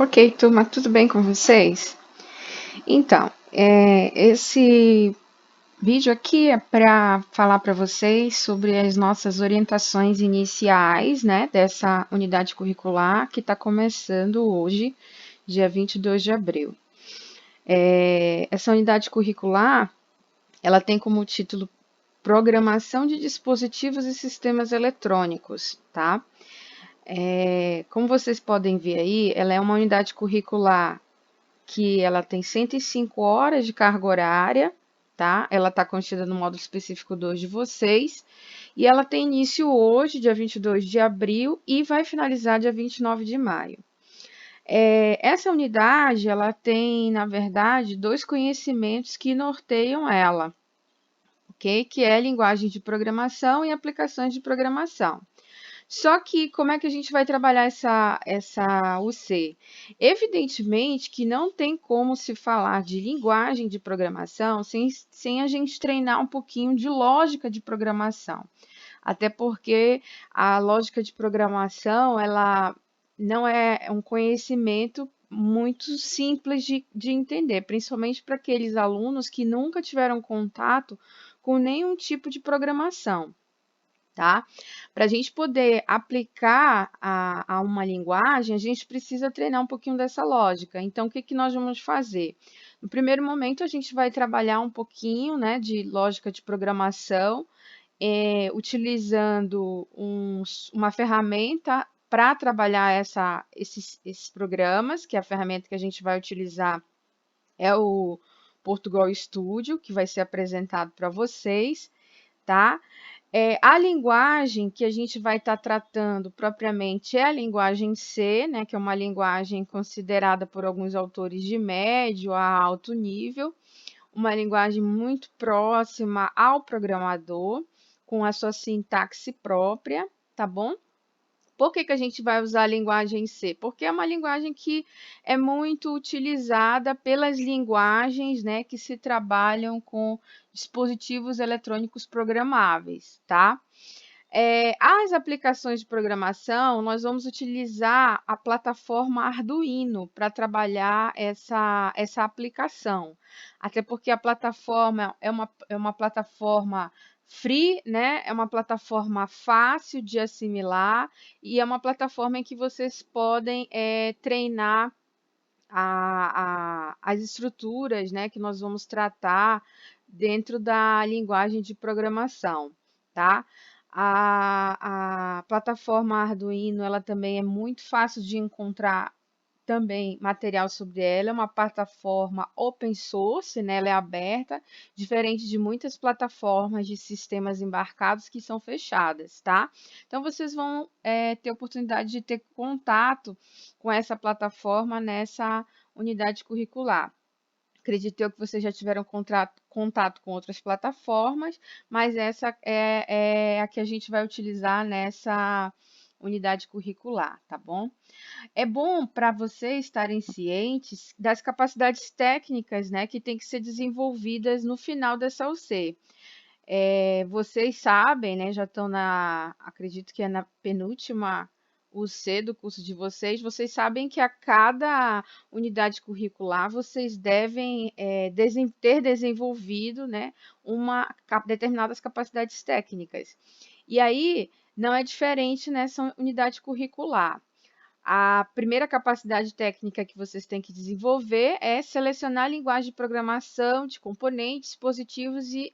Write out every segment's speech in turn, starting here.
Ok, turma, tudo bem com vocês? Então, esse vídeo aqui é para falar para vocês sobre as nossas orientações iniciais, né, dessa unidade curricular que está começando hoje, dia 22 de abril. Essa unidade curricular, ela tem como título Programação de Dispositivos e Sistemas Eletrônicos, tá? Como vocês podem ver aí, ela é uma unidade curricular que ela tem 105 horas de carga horária, tá? Ela está contida no módulo específico 2 de vocês, e ela tem início hoje, dia 22 de abril, e vai finalizar dia 29 de maio. Essa unidade, ela tem, na verdade, dois conhecimentos que norteiam ela, ok? Que é linguagem de programação e aplicações de programação. Só que como é que a gente vai trabalhar essa UC? Evidentemente que não tem como se falar de linguagem de programação sem a gente treinar um pouquinho de lógica de programação. Até porque a lógica de programação, ela não é um conhecimento muito simples de entender, principalmente para aqueles alunos que nunca tiveram contato com nenhum tipo de programação. Tá? Para a gente poder aplicar a uma linguagem, a gente precisa treinar um pouquinho dessa lógica. Então, o que, que nós vamos fazer? No primeiro momento, a gente vai trabalhar um pouquinho, né, de lógica de programação, utilizando uma ferramenta para trabalhar esses programas, que é a ferramenta que a gente vai utilizar é o Portugal Studio, que vai ser apresentado para vocês, tá? A linguagem que a gente vai estar tratando propriamente é a linguagem C, né, que é uma linguagem considerada por alguns autores de médio a alto nível, uma linguagem muito próxima ao programador, com a sua sintaxe própria, tá bom? Por que a gente vai usar a linguagem C? Porque é uma linguagem que é muito utilizada pelas linguagens, né, que se trabalham com dispositivos eletrônicos programáveis, tá? As aplicações de programação, nós vamos utilizar a plataforma Arduino para trabalhar essa aplicação. Até porque a plataforma é uma plataforma free, né? É uma plataforma fácil de assimilar e é uma plataforma em que vocês podem treinar as estruturas, né, que nós vamos tratar dentro da linguagem de programação, tá? A plataforma Arduino, ela também é muito fácil de encontrar também material sobre ela, é uma plataforma open source, né? Ela é aberta, diferente de muitas plataformas de sistemas embarcados que são fechadas, tá? Então, vocês vão ter oportunidade de ter contato com essa plataforma nessa unidade curricular. Acredito eu que vocês já tiveram contato com outras plataformas, mas essa é a que a gente vai utilizar nessa unidade curricular, tá bom? É bom para vocês estarem cientes das capacidades técnicas, né, que têm que ser desenvolvidas no final dessa UC. Vocês sabem, né, já estão acredito que é na penúltima UC do curso de vocês sabem que a cada unidade curricular vocês devem ter desenvolvido, né, determinadas capacidades técnicas. E aí, não é diferente nessa unidade curricular. A primeira capacidade técnica que vocês têm que desenvolver é selecionar a linguagem de programação de componentes, dispositivos e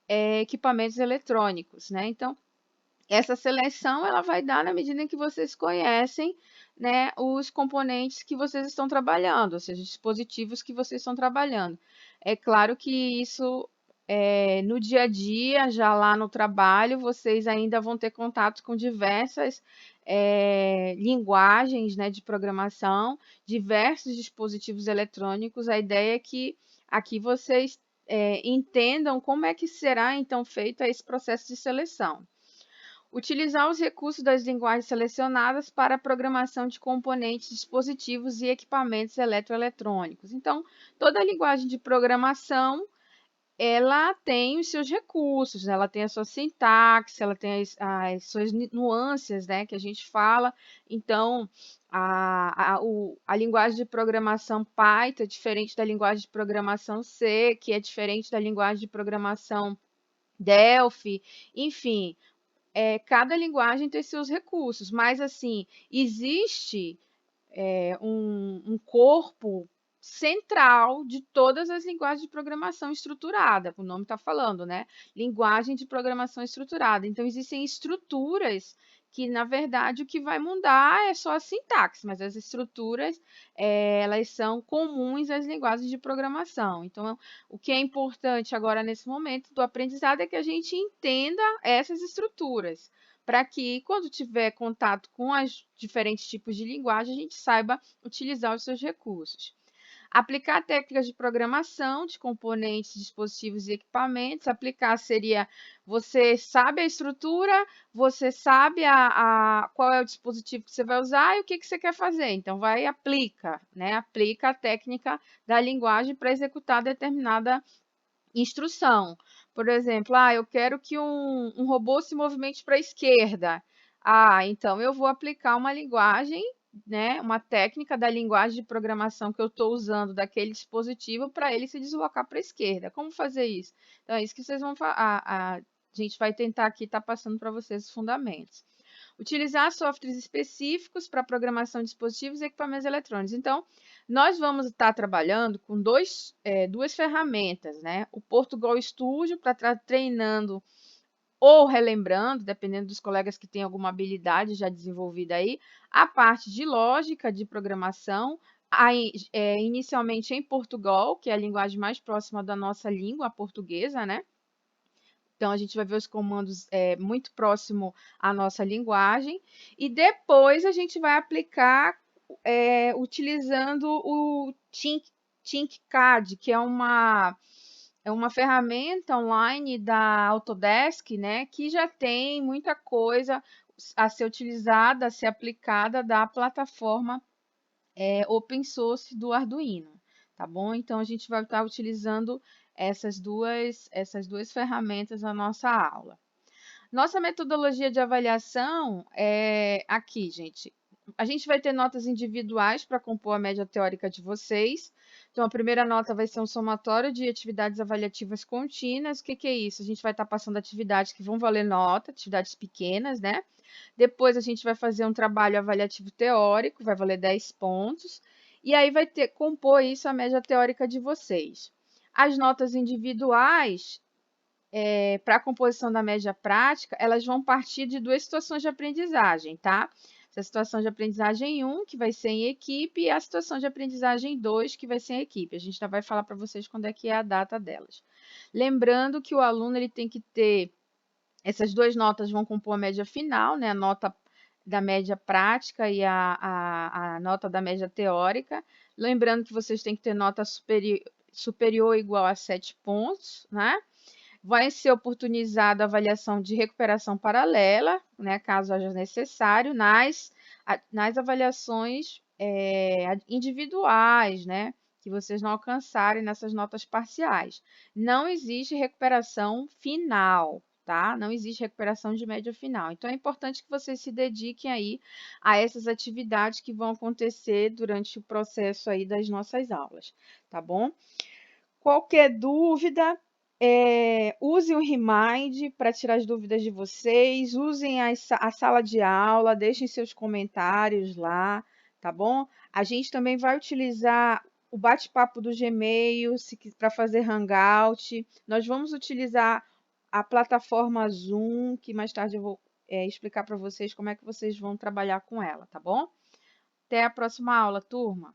equipamentos eletrônicos, né? Então, essa seleção ela vai dar na medida em que vocês conhecem, né, os componentes que vocês estão trabalhando, ou seja, os dispositivos que vocês estão trabalhando. É claro que isso no dia a dia, já lá no trabalho, vocês ainda vão ter contato com diversas linguagens, né, de programação, diversos dispositivos eletrônicos. A ideia é que aqui vocês entendam como é que será então feito esse processo de seleção. Utilizar os recursos das linguagens selecionadas para a programação de componentes, dispositivos e equipamentos eletroeletrônicos. Então, toda a linguagem de programação ela tem os seus recursos, né? Ela tem a sua sintaxe, ela tem as suas nuances, né, que a gente fala. Então, a linguagem de programação Python é diferente da linguagem de programação C, que é diferente da linguagem de programação Delphi, enfim, cada linguagem tem seus recursos, mas assim, existe um corpo central de todas as linguagens de programação estruturada, o nome está falando, né? Linguagem de programação estruturada. Então, existem estruturas que, na verdade, o que vai mudar é só a sintaxe, mas as estruturas, elas são comuns às linguagens de programação. Então, o que é importante agora, nesse momento do aprendizado, é que a gente entenda essas estruturas, para que, quando tiver contato com os diferentes tipos de linguagem, a gente saiba utilizar os seus recursos. Aplicar técnicas de programação de componentes, dispositivos e equipamentos. Aplicar seria você sabe a estrutura, você sabe qual é o dispositivo que você vai usar e o que você quer fazer. Então, vai e aplica, né? Aplica a técnica da linguagem para executar determinada instrução. Por exemplo, eu quero que um robô se movimente para a esquerda. Então eu vou aplicar uma linguagem, né, uma técnica da linguagem de programação que eu estou usando daquele dispositivo para ele se deslocar para a esquerda. Como fazer isso? Então é isso que vocês vão a gente vai tentar aqui estar passando para vocês os fundamentos. Utilizar softwares específicos para programação de dispositivos e equipamentos eletrônicos. Então, nós vamos estar trabalhando com duas ferramentas, né? O Portugal Studio para estar treinando ou relembrando, dependendo dos colegas que têm alguma habilidade já desenvolvida aí, a parte de lógica de programação, inicialmente em Portugal, que é a linguagem mais próxima da nossa língua portuguesa, né? Então, a gente vai ver os comandos muito próximo à nossa linguagem. E depois a gente vai aplicar utilizando o ThinkCAD, que é uma ferramenta online da Autodesk, né, que já tem muita coisa a ser utilizada, a ser aplicada da plataforma open source do Arduino, tá bom? Então, a gente vai estar utilizando essas duas ferramentas na nossa aula. Nossa metodologia de avaliação é aqui, gente. A gente vai ter notas individuais para compor a média teórica de vocês. Então, a primeira nota vai ser um somatório de atividades avaliativas contínuas. O que é isso? A gente vai estar passando atividades que vão valer nota, atividades pequenas, né? Depois, a gente vai fazer um trabalho avaliativo teórico, vai valer 10 pontos. E aí, vai compor isso a média teórica de vocês. As notas individuais, para a composição da média prática, elas vão partir de duas situações de aprendizagem, tá? A situação de aprendizagem 1, que vai ser em equipe, e a situação de aprendizagem 2, que vai ser em equipe. A gente já vai falar para vocês quando é que é a data delas. Lembrando que o aluno ele tem que ter, essas duas notas vão compor a média final, né? A nota da média prática e a nota da média teórica. Lembrando que vocês têm que ter nota superior ou igual a 7 pontos, né? Vai ser oportunizada a avaliação de recuperação paralela, né, caso haja necessário, nas avaliações individuais, né, que vocês não alcançarem nessas notas parciais. Não existe recuperação final, tá? Não existe recuperação de média final. Então, é importante que vocês se dediquem aí a essas atividades que vão acontecer durante o processo aí das nossas aulas, tá bom? Qualquer dúvida, usem o Remind para tirar as dúvidas de vocês, usem a sala de aula, deixem seus comentários lá, tá bom? A gente também vai utilizar o bate-papo do Gmail para fazer Hangout. Nós vamos utilizar a plataforma Zoom, que mais tarde eu vou explicar para vocês como é que vocês vão trabalhar com ela, tá bom? Até a próxima aula, turma!